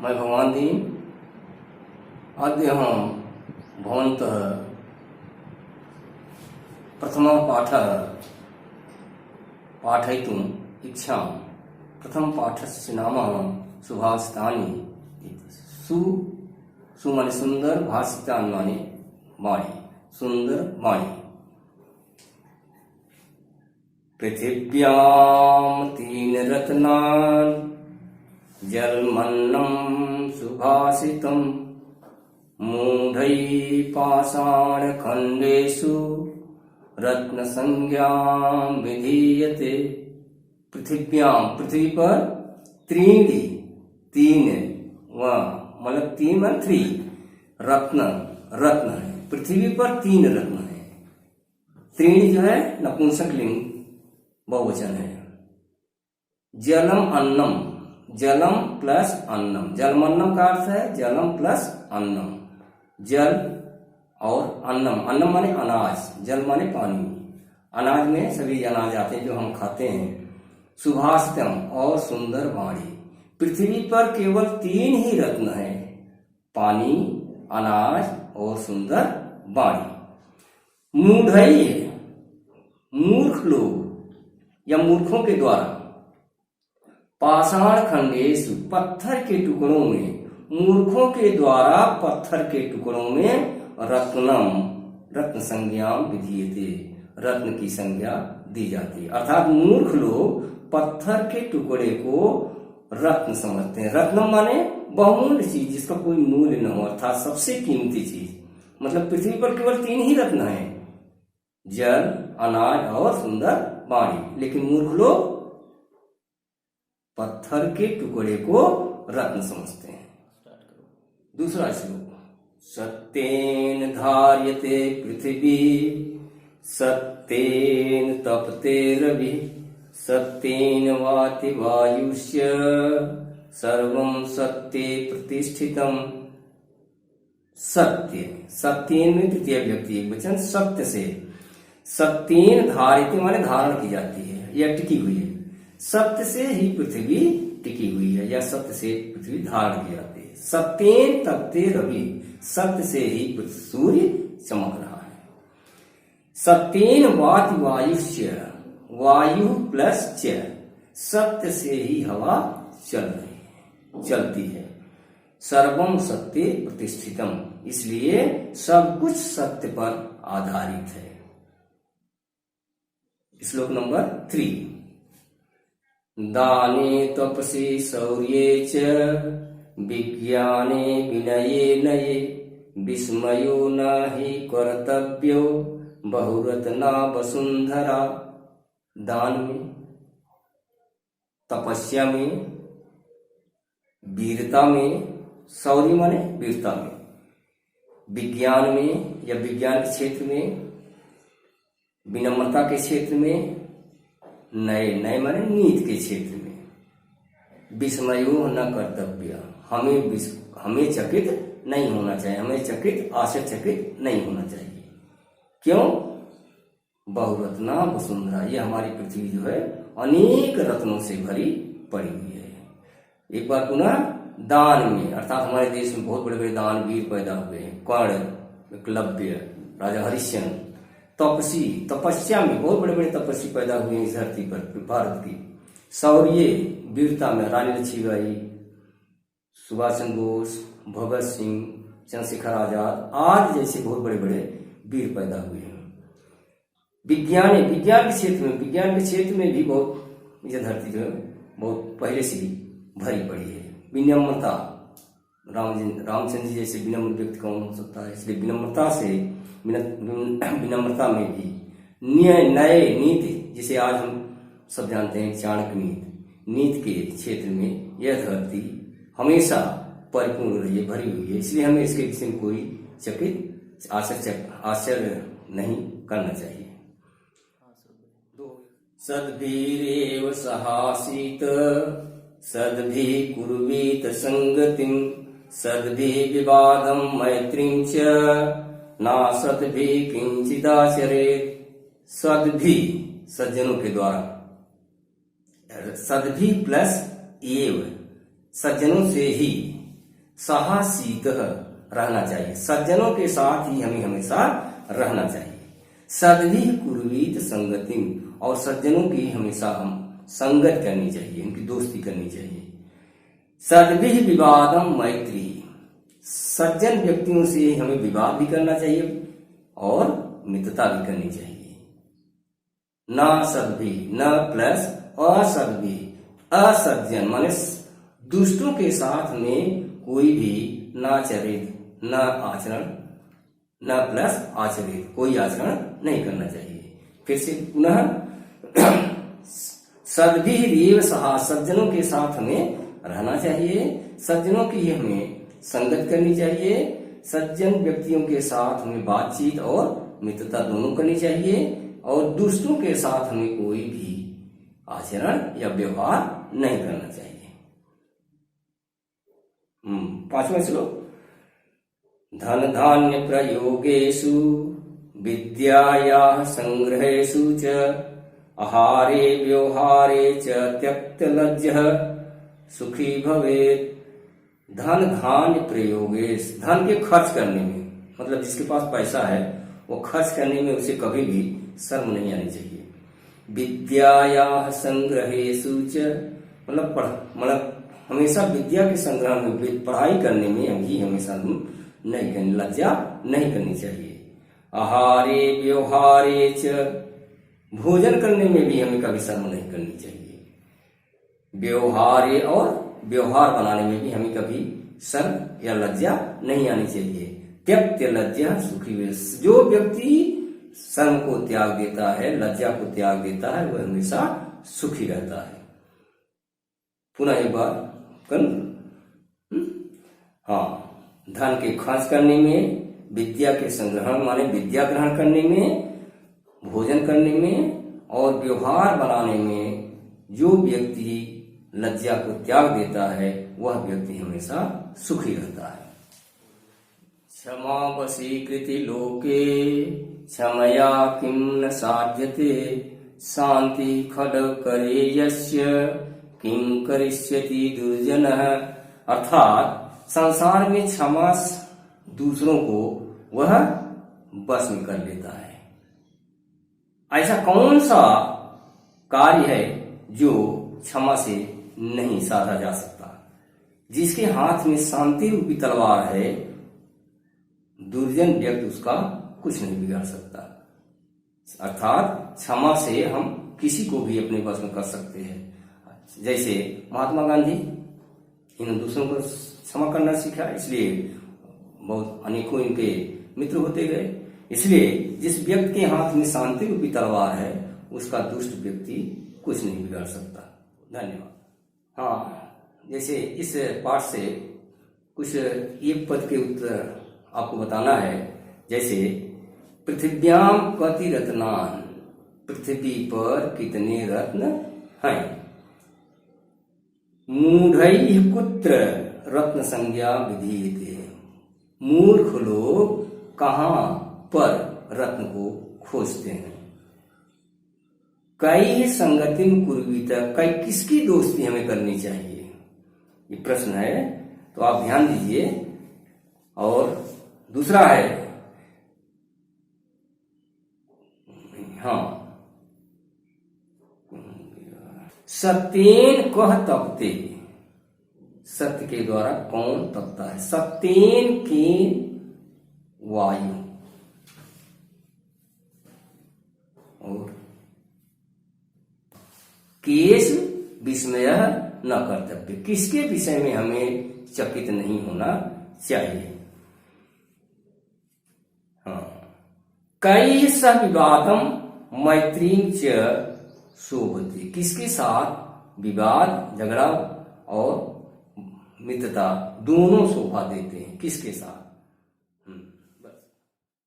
मैं भगवान दीन अद्य हम भवन्तः प्रथमः पाठः पाठयितुम् इच्छामि। प्रथमपाठस्य नाम सुभाषितानि इति। सु माने सुंदर, भाषितानि माने वाणी, सुंदर वाणी। पृथिव्यां तीन रत्नानि जलमन्नं सुभाषितं मूढैः पाषाणखण्डेषु रत्नसंज्ञां विधीयते। पृथिव्यां, पृथ्वी पर त्रीणि, तीन, मतलब तीन और थ्री रत्न है। पृथ्वी पर तीन रत्न है। त्रीणि जो है नपुंसक लिंग बहुवचन है। जलम अन्नम, जलम प्लस अन्नम, जलमन्नम का अर्थ है जलम प्लस अन्नम। जल और अन्नम, अन्नम माने अनाज, जल माने पानी। अनाज में सभी अनाज आते हैं जो हम खाते हैं। सुभाषितम और सुंदर वाणी। पृथ्वी पर केवल तीन ही रत्न है, पानी, अनाज और सुंदर वाणी। मूढ़ई है, मूर्ख लोग या मूर्खों के द्वारा। पाषाण खंडेषु, पत्थर के टुकड़ों में, मूर्खों के द्वारा पत्थर के टुकड़ों में रत्नम, रत्न संज्ञा विधीयते, रत्न की संज्ञा दी जाती है। अर्थात मूर्ख लोग पत्थर के टुकड़े को रत्न समझते हैं। रत्न माने बहुमूल्य चीज जिसका कोई मूल्य न हो, अर्थात सबसे कीमती चीज। मतलब पृथ्वी पर केवल तीन ही रत्न है, जल, अनाज और सुंदर वाणी। लेकिन मूर्ख लोग पत्थर के टुकड़े को रत्न समझते हैं। दूसरा श्लोक। सत्येन धार्यते पृथ्वी, सत्येन तपते रवि, सत्येन वाति वायुष्य, सर्वं सत्ये प्रतिष्ठितम्। सत्य, सत्येन में तृतीय व्यक्ति एक वचन, सत्य से। सत्येन धारिते माने धारण की जाती है या टिकी हुई है। सत्य से ही पृथ्वी टिकी हुई है या सत्य से पृथ्वी धारण की जाती है। सत्येन तपते रवि, सत्य से ही सूर्य चमक रहा है। सत्येन वाति वायुष्य, वायु प्लस च, सत्य से ही हवा चलती है। सर्वम सत्य प्रतिष्ठितम, इसलिए सब कुछ सत्य पर आधारित है। श्लोक नंबर 3। दाने तपसि शौर्ये च, विज्ञाने विनये नये, विस्मयो न हि कर्तव्यो, बहुरत्ना वसुंधरा। दान में, तपस्या में, वीरता में, शौर्य माने वीरता में, विज्ञान में या विज्ञान के क्षेत्र में, विनम्रता के क्षेत्र में, नए नए माने नीति के क्षेत्र में। विस्मयो न कर्तव्य, हमें चकित नहीं होना चाहिए, हमें चकित आश्चर्यचकित नहीं होना चाहिए। क्यों? बहुरत्ना वसुंधरा, ये हमारी पृथ्वी जो है अनेक रत्नों से भरी पड़ी हुई है। एक बार पुनः दान में, अर्थात हमारे देश में बहुत बड़े बड़े दानवीर पैदा हुए हैं। कर्ण, एकलव्य, राजा हरिश्चंद्र। तपसी, तपस्या में बहुत बड़े बड़े तपस्वी पैदा हुए हैं इस धरती पर, भारत की। शौर्य, वीरता में रानी लक्ष्मीबाई, सुभाष चंद्र बोस, भगत सिंह, चंद्रशेखर आजाद आदि जैसे बहुत बड़े बड़े वीर पैदा हुए हैं। विज्ञान के क्षेत्र में भी बहुत, यह धरती जो है बहुत पहले से ही भरी पड़ी है। विनम्रता, रामचंद्र जी जैसे विनम्र व्यक्ति कौन हो सकता है, इसलिए विनम्रता में भी। नए नीति, जिसे आज हम सब जानते हैं चाणक्य नीति के क्षेत्र में यह धरती हमेशा परिपूर्ण रही है, भरी हुई है। इसलिए हमें इसके विषय में कोई चकित आश्चर्य नहीं करना चाहिए। सद्भिरेव सहासीत, सद्भिः कुर्वीत संगतिं, सद्भिः विवादं मैत्रीं च, नासद्भिः किंचिदाचरेत्। सद्भिः सज्जनों के द्वारा, सद्भिः प्लस एव, सज्जनों से ही, साहसीत रहना चाहिए। सज्जनों के साथ ही हमें हमेशा रहना चाहिए। सद्भि कुर्वीत संगति, और सज्जनों की हमेशा हम संगत करनी चाहिए, उनकी दोस्ती करनी चाहिए। सद्भि विवादम मैत्री, सज्जन व्यक्तियों से हमें विवाद भी करना चाहिए और मित्रता भी करनी चाहिए। ना सद्भि, न प्लस असद्भि, असज्जन माने दुष्टों के साथ में कोई भी नाचरित, न आचरण, न प्लस आचरित, कोई आचरण नहीं करना चाहिए। फिर से पुनः सद्भि रेव सहा, सज्जनों के साथ हमें रहना चाहिए, सज्जनों की हमें संगत करनी चाहिए। सज्जन व्यक्तियों के साथ हमें बातचीत और मित्रता दोनों करनी चाहिए, और दुष्टों के साथ हमें कोई भी आचरण या व्यवहार नहीं करना चाहिए। 5वां श्लोक, धन धान्य प्रयोगेषु विद्यायाः संग्रहेषु च आहारे व्यवहारे च त्यक्त लज्जः सुखी भवेत्। धन धान्य प्रयोगेश, धन के खर्च करने में, मतलब जिसके पास पैसा है वो खर्च करने में उसे कभी भी शर्म नहीं आनी चाहिए। विद्यायाः संग्रहेषु च, मतलब हमेशा विद्या के संग्रह में, पढ़ाई करने में भी हमेशा नहीं करनी, लज्जा नहीं करनी चाहिए। आहारे व्यवहारे च, भोजन करने में भी हमें कभी शर्म नहीं करनी चाहिए। व्यवहारे, और व्यवहार बनाने में भी हमें कभी शर्म या लज्जा नहीं आनी चाहिए। त्यक्त लज्जा सुखी वे, जो व्यक्ति शर्म को त्याग देता है, लज्जा को त्याग देता है, वह हमेशा सुखी रहता है। पुनः एक बार कर, हाँ, धन के खर्च करने में, विद्या के संग्रहण माने विद्या ग्रहण करने में, भोजन करने में और व्यवहार बनाने में जो व्यक्ति लज्जा को त्याग देता है वह व्यक्ति हमेशा सुखी रहता है। क्षमा वशीकृति लोके क्षमया किं न साध्यते, शांति खड्ग करे यस्य किं करिष्यति दुर्जनः। अर्थात संसार में क्षमा दूसरों को वह बस में कर लेता है। ऐसा कौन सा कार्य है जो क्षमा से नहीं साधा जा सकता? जिसके हाथ में शांति रूपी तलवार है, दुर्जन व्यक्ति उसका कुछ नहीं बिगाड़ सकता। अर्थात क्षमा से हम किसी को भी अपने बस में कर सकते हैं। जैसे महात्मा गांधी, इन दूसरों को क्षमा करना सीखा, इसलिए बहुत अनेकों इनके मित्र होते गए। इसलिए जिस व्यक्ति के हाथ में शांति रूपी तलवार है उसका दुष्ट व्यक्ति कुछ नहीं बिगाड़ सकता। धन्यवाद। हाँ, जैसे इस पाठ से कुछ एक पद के उत्तर आपको बताना है। जैसे पृथिव्याम कति रत्नान, पृथ्वी पर कितने रत्न हैं। मूढ़ैः कुत्र रत्न संज्ञा विधीयते, मूर्ख लोग कहाँ पर रत्न को खोजते हैं। कई संगतिम कुर्वीत, कई किसकी दोस्ती हमें करनी चाहिए, ये प्रश्न है, तो आप ध्यान दीजिए। और दूसरा है, हाँ, सत्येन कह तपते, सत्य के द्वारा कौन तपता है। सत्येन के वायु, और केस विस्मय न कर्तव्य, किसके विषय में हमें चकित नहीं होना चाहिए। हाँ, कई सह विवादम मैत्री च शोभते, किसके साथ विवाद, झगड़ा और मित्रता दोनों शोभा देते हैं, किसके साथ।